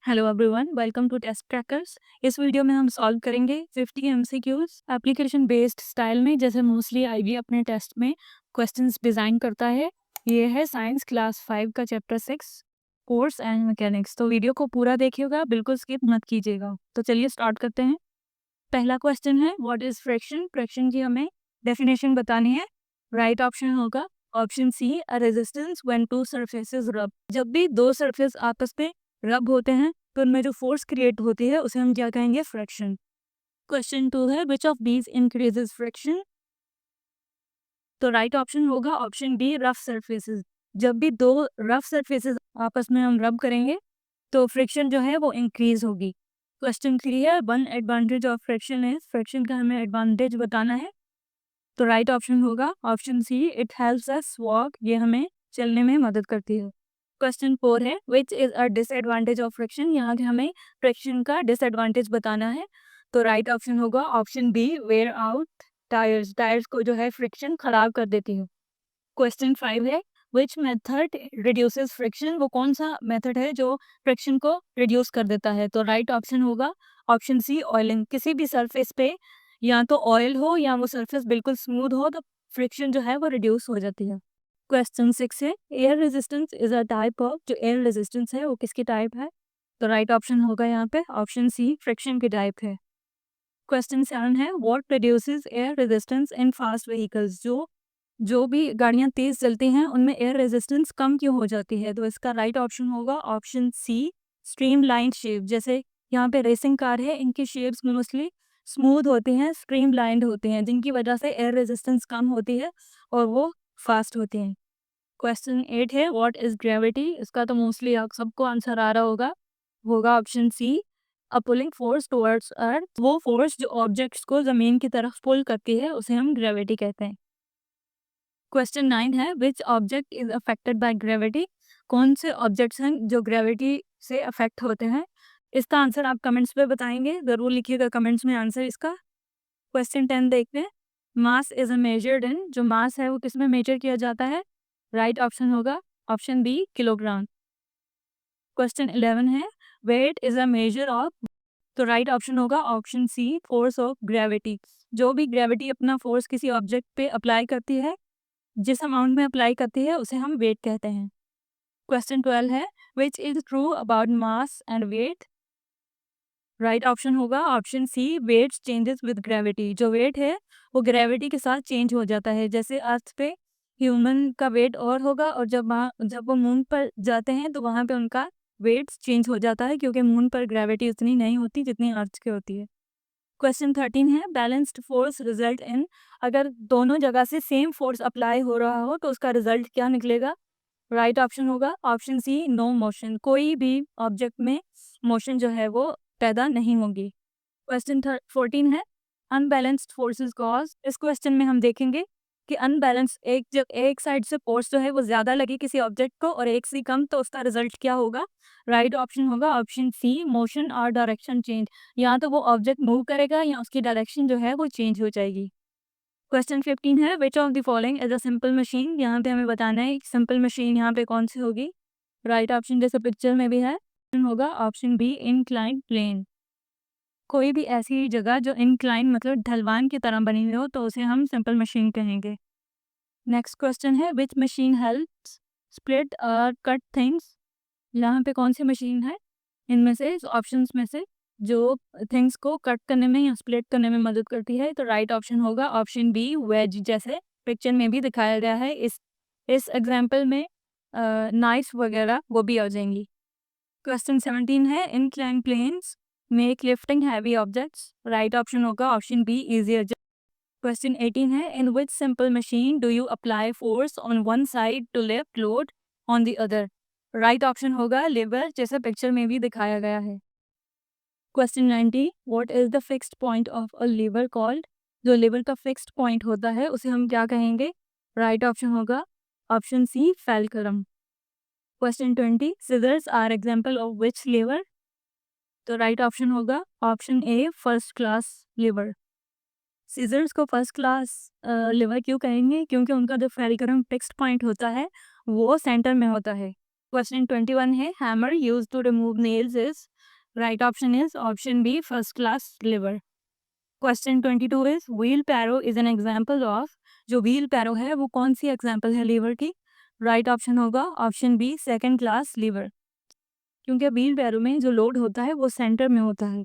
Hello everyone, welcome to test crackers. इस video में हम सॉल्व करेंगे 50 एमसीक्यूज एप्लीकेशन बेस्ड स्टाइल में, जैसे मोस्टली आईबी अपने टेस्ट में क्वेश्चंस डिज़ाइन करता है। ये है साइंस क्लास 5 का चैप्टर 6 कोर्स एंड मैकेनिक्स। तो वीडियो को पूरा देखिएगा, बिल्कुल स्किप मत कीजिएगा। तो चलिए स्टार्ट करते हैं। पहला क्वेश्चन है व्हाट इज फ्रैक्शन। फ्रैक्शन की हमें डेफिनेशन बतानी है। राइट ऑप्शन होगा option C, a resistance when two surfaces rub. जब भी दो सरफेस आपस में रब होते हैं तो उनमें जो फोर्स क्रिएट होती है उसे हम क्या कहेंगे, फ्रैक्शन। क्वेश्चन 2 है which of these increases fraction. तो राइट ऑप्शन होगा ऑप्शन बी, रफ सरफेसेस। जब भी दो रफ सरफेसेस आपस में हम रब करेंगे तो फ्रिक्शन जो है वो इंक्रीज होगी। क्वेश्चन 3 है one advantage of friction is. Friction का हमें एडवांटेज बताना है। तो राइट ऑप्शन होगा option C, it helps us walk. ये हमें चलने में मदद करती है। क्वेश्चन 4 है which is a disadvantage of friction. यहाँ के हमें फ्रिक्शन का डिसएडवांटेज बताना है। तो राइट ऑप्शन होगा option B, wear out tyres. Tyres को जो है फ्रिक्शन खराब कर देती है। क्वेश्चन 5 है विच मेथड रिड्यूसेस फ्रिक्शन। वो कौन सा मेथड है जो फ्रिक्शन को रिड्यूस कर देता है। तो राइट ऑप्शन होगा ऑप्शन सी, ऑयलिंग। किसी भी सरफेस पे या तो ऑयल हो या वो सरफेस बिल्कुल स्मूथ हो तो फ्रिक्शन जो है वो रिड्यूस हो जाती है। क्वेश्चन 6 है air resistance is a type of. जो एयर रेजिस्टेंस है वो किसकी टाइप है। तो राइट ऑप्शन होगा यहाँ पे ऑप्शन सी, फ्रिक्शन की टाइप है। क्वेश्चन 7 है what reduces air resistance in fast vehicles. जो भी गाड़ियां तेज चलती हैं उनमें एयर रेजिस्टेंस कम क्यों हो जाती है। तो इसका राइट ऑप्शन होगा option C, streamline shape. जैसे यहाँ पे रेसिंग कार है, इनकी शेप्स मोस्टली स्मूथ होती हैं, स्ट्रीम लाइंड होती हैं, जिनकी वजह से एयर रेजिस्टेंस कम होती है और वो फास्ट होती हैं। क्वेश्चन 8 है व्हाट इज ग्रेविटी। इसका तो मोस्टली आप सबको आंसर आ रहा होगा ऑप्शन सी, अ पुलिंग फोर्स टुवर्ड्स अर्थ। वो फोर्स जो ऑब्जेक्ट्स को जमीन की तरफ पुल करती है उसे हम ग्रेविटी कहते हैं। क्वेश्चन 9 है which object is affected by gravity. कौन से ऑब्जेक्ट्स हैं जो ग्रेविटी से अफेक्ट होते हैं। इसका आंसर आप कमेंट्स पे बताएंगे, जरूर लिखिएगा कमेंट्स में आंसर इसका। क्वेश्चन 10 देखते हैं mass is a measured in. जो मास है वो किस में मेजर किया जाता है। राइट ऑप्शन होगा ऑप्शन बी, किलोग्राम। क्वेश्चन 11 है weight is a measure of. तो राइट ऑप्शन होगा option C, force of gravity. जो भी ग्रेविटी अपना फोर्स किसी ऑब्जेक्ट पे अप्लाई करती है, जिस अमाउंट में अप्लाई करती है उसे हम वेट कहते हैं। क्वेश्चन 12 है which is true about mass and weight. Right option होगा option C, weight changes with gravity. जो वेट है वो ग्रेविटी के साथ चेंज हो जाता है। जैसे अर्थ पे ह्यूमन का वेट और होगा और जब वो मून पर जाते हैं तो वहाँ पे उनका वेट चेंज हो जाता है, क्योंकि मून पर ग्रेविटी उतनी नहीं होती जितनी अर्थ की होती है। क्वेश्चन 13 है बैलेंस्ड फोर्स रिजल्ट इन। अगर दोनों जगह से सेम फोर्स अप्लाई हो रहा हो तो उसका रिजल्ट क्या निकलेगा। राइट ऑप्शन होगा ऑप्शन सी, नो मोशन। कोई भी ऑब्जेक्ट में मोशन जो है वो पैदा नहीं होगी। क्वेश्चन 14 है अनबैलेंस्ड फोर्सेस कॉज। इस क्वेश्चन में हम देखेंगे कि अनबैलेंस जब एक साइड से फोर्स जो है वो ज्यादा लगे किसी ऑब्जेक्ट को और एक से कम, तो उसका रिजल्ट क्या होगा। राइट ऑप्शन होगा ऑप्शन सी, मोशन और डायरेक्शन चेंज। या तो वो ऑब्जेक्ट मूव करेगा या उसकी डायरेक्शन जो है वो चेंज हो जाएगी। क्वेश्चन 15 है विच of the following is a simple machine. यहाँ पे हमें बताना है सिंपल मशीन यहाँ पे कौन सी होगी। राइट ऑप्शन जैसे पिक्चर में भी है होगा ऑप्शन बी, इंक्लाइंड प्लेन। कोई भी ऐसी जगह जो इंक्लाइन मतलब ढलवान की तरह बनी हुई हो तो उसे हम सिंपल मशीन कहेंगे। नेक्स्ट क्वेश्चन है विच मशीन हेल्प्स स्प्लिट और कट थिंग्स। यहाँ पे कौन सी मशीन है इनमें से, इस ऑप्शंस में से, जो थिंग्स को कट करने में या स्प्लिट करने में मदद करती है। तो राइट ऑप्शन होगा ऑप्शन बी, वेज। जैसे पिक्चर में भी दिखाया गया है, इस एग्जाम्पल में नाइफ वगैरह वो भी आ जाएंगी। क्वेश्चन 17 है incline planes make lifting heavy objects. Right option होगा ऑप्शन बी, इजियर। क्वेश्चन 18 है in which simple machine do you apply force on one side to lift load on the other. Right option होगा lever, जैसे picture में भी दिखाया गया है। Question 90 what is the fixed point of a lever called. जो lever का fixed point होता है उसे हम क्या कहेंगे। राइट ऑप्शन होगा option C, fulcrum. Question 20 scissors are example of which lever. तो राइट ऑप्शन होगा option A, first class lever. Scissors को फर्स्ट क्लास लिवर क्यों कहेंगे, क्योंकि उनका जो फेरिक्रम फिक्स्ड पॉइंट होता है वो सेंटर में होता है। क्वेश्चन 21 है hammer use to remove nails is, right option is option B first class lever. Question 22 is wheelbarrow is an example of, जो व्हील पैरो है वो कौन सी एग्जाम्पल है लीवर की, राइट ऑप्शन होगा option B second class lever, क्योंकि wheelbarrow में जो लोड होता है वो सेंटर में होता है।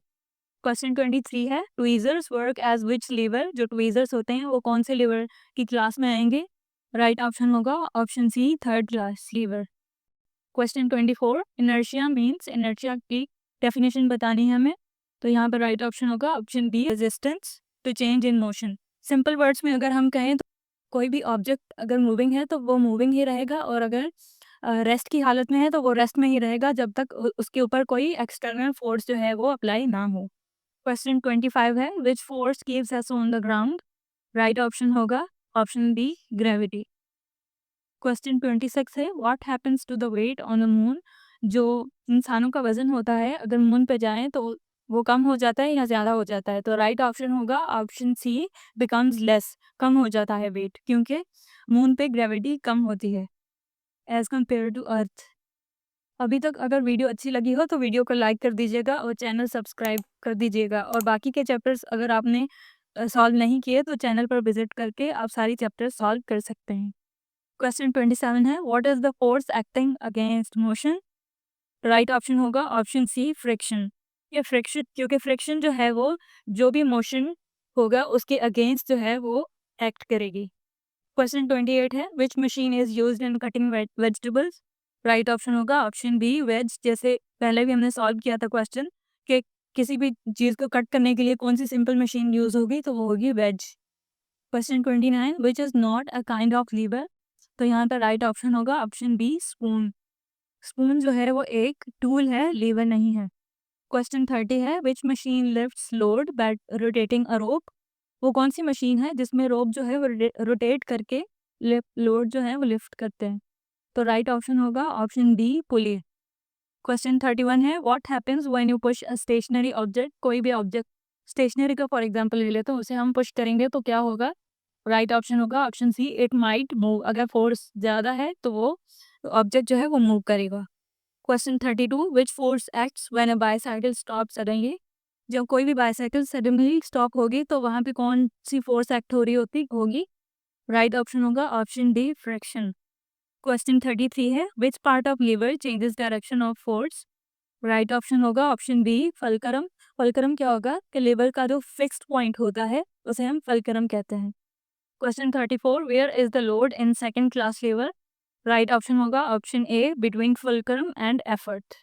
क्वेश्चन 23 है ट्वीजर्स वर्क एज विच लीवर, जो ट्वीजर्स होते हैं वो कौन से लीवर की क्लास में आएंगे, राइट ऑप्शन होगा option C third class lever. Question 24 inertia means, inertia की डेफिनेशन बतानी है हमें, तो यहाँ पर राइट ऑप्शन होगा option B resistance to change in motion. Simple words में अगर हम कहें तो कोई भी ऑब्जेक्ट अगर मूविंग है तो वो मूविंग ही रहेगा, और अगर रेस्ट की हालत में है तो वो रेस्ट में ही रहेगा जब तक उसके ऊपर कोई एक्सटर्नल फोर्स जो है वो अप्लाई ना हो। क्वेश्चन 25 है which force keeps us on the ground, right option होगा ऑप्शन बी ग्रेविटी। क्वेश्चन 26 है what happens to the weight on the moon, जो इंसानों का वजन होता है अगर मून पे जाएं तो वो कम हो जाता है या ज़्यादा हो जाता है, तो राइट ऑप्शन होगा ऑप्शन सी बिकम्स लेस, कम हो जाता है वेट, क्योंकि मून पे ग्रेविटी कम होती है एज कम्पेयर टू अर्थ। अभी तक अगर वीडियो अच्छी लगी हो तो वीडियो को लाइक कर दीजिएगा और चैनल सब्सक्राइब कर दीजिएगा, और बाकी के चैप्टर्स अगर आपने सॉल्व नहीं किए तो चैनल पर विजिट करके आप सारी चैप्टर्स सॉल्व कर सकते हैं। क्वेश्चन 27 है what is the force acting against motion, right option होगा ऑप्शन सी फ्रिक्शन। ये फ्रिक्शन, क्योंकि फ्रिक्शन जो है वो जो भी मोशन होगा उसके अगेंस्ट जो है वो एक्ट करेगी। क्वेश्चन 28 है which machine is used in cutting vegetables, right option होगा ऑप्शन बी वेज। जैसे पहले भी हमने सॉल्व किया था क्वेश्चन कि किसी भी चीज़ को कट करने के लिए कौन सी सिंपल मशीन यूज होगी, तो वो होगी wedge. Question 29 which is not a kind of lever, तो यहाँ पर राइट ऑप्शन होगा ऑप्शन बी स्पून। स्पून जो है वो एक टूल है, लीवर नहीं है। क्वेश्चन 30 है which machine lifts load by rotating a rope, वो कौन सी मशीन है जिसमें रोप जो है वो रोटेट करके लोड जो है वो लिफ्ट करते हैं, तो राइट ऑप्शन होगा ऑप्शन डी पुली। क्वेश्चन 31 है what happens when you push a stationary object, कोई भी ऑब्जेक्ट स्टेशनरी का फॉर एग्जांपल ले लेते हैं, उसे हम पुश करेंगे तो क्या होगा, राइट ऑप्शन होगा option C it might move, अगर फोर्स ज़्यादा है तो वो ऑब्जेक्ट जो है वो मूव करेगा। Question 32 which force acts when a bicycle stop suddenly, जब कोई भी बाईसाइकिल सडनली स्टॉप होगी तो वहाँ पे कौन सी फोर्स एक्ट हो रही होगी, राइट ऑप्शन होगा ऑप्शन डी फ्रिक्शन। क्वेश्चन 33 है which part of lever changes direction of force, right option होगा ऑप्शन बी फलक्रम। फलक्रम क्या होगा कि लीवर का जो फिक्स्ड पॉइंट होता है उसे हम फलक्रम कहते हैं। Question 34 where is the load in second class lever, right option होगा option A between fulcrum and effort.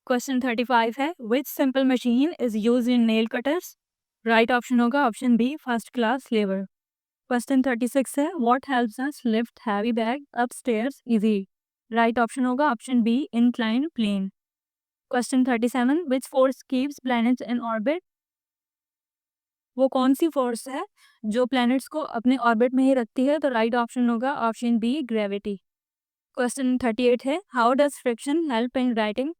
Question 35 है which simple machine is use in nail cutters, right option होगा option B first class lever. Question 36 है what helps us lift heavy bag upstairs easy, right option होगा option B incline plane. Question 37 which force keeps planets in orbit, वो कौन सी force है जो planets को अपने orbit में ही रखती है, तो राइट ऑप्शन होगा ऑप्शन बी ग्रेविटी। क्वेश्चन 38 है how does friction help in writing,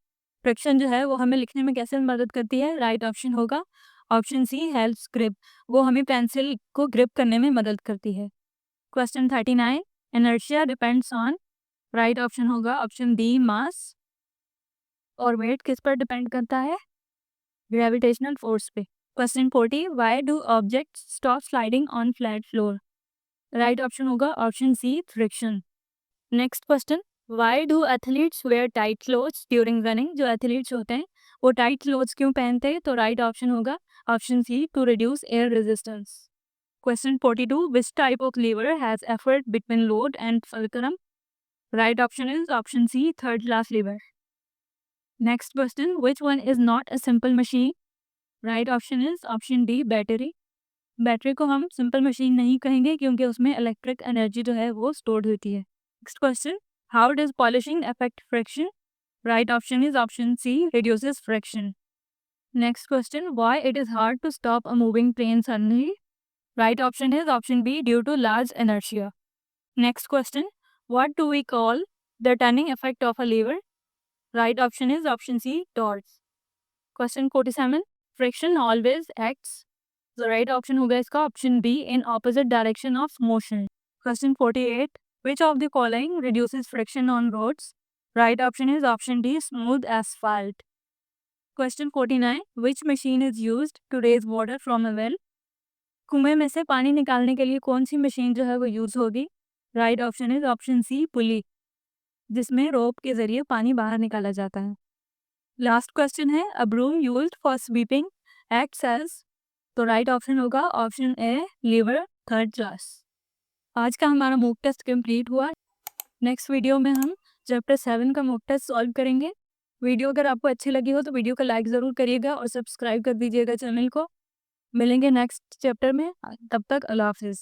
friction जो है वो हमें लिखने में कैसे मदद करती है, राइट ऑप्शन होगा ऑप्शन सी हेल्प्स ग्रिप, वो हमें पेंसिल को ग्रिप करने में मदद करती है। Question 39 inertia depends on, right option होगा ऑप्शन डी मास, और वेट किस पर डिपेंड करता है, ग्रेविटेशनल फोर्स पे। Question 40 why do object stop sliding on flat floor, right option होगा option C friction. Next question why do athletes wear tight clothes during running, जो athletes होते हैं वो टाइट क्लोथ्स क्यों पहनते हैं, तो राइट ऑप्शन होगा option C to reduce air resistance. Question 42 which type of lever has effort between load and fulcrum, right option is option C third class lever. Next question which one is not a simple machine, right option is option D battery. Battery को हम simple machine नहीं कहेंगे क्योंकि उसमें electric energy जो है वो stored होती है। Next question how does polishing affect friction, right option is option C reduces friction. Next question why it is hard to stop a moving train suddenly, right option is option B due to large inertia. Next question what do we call the turning effect of a lever, right option is option C torque. Question 47 friction always acts, तो right option होगा इसका option B in opposite direction of motion. Question 48 which of the following reduces friction on roads, right option is option D smooth asphalt. Question 49, which machine is used to raise water from a well? कुएं में से पानी निकालने के लिए कौन सी machine जो है वो यूज होगी? Right option is option C pulley, जिसमें रोप के जरिए पानी बाहर निकाला जाता है। लास्ट क्वेश्चन है, a broom used for sweeping acts as, तो राइट ऑप्शन होगा option A lever third class. आज का हमारा मॉक टेस्ट कंप्लीट हुआ। नेक्स्ट वीडियो में हम चैप्टर 7 का मॉक टेस्ट सॉल्व करेंगे। वीडियो अगर आपको अच्छी लगी हो तो वीडियो को लाइक ज़रूर करिएगा और सब्सक्राइब कर दीजिएगा चैनल को। मिलेंगे नेक्स्ट चैप्टर में, तब तक अल्लाह हाफिज़।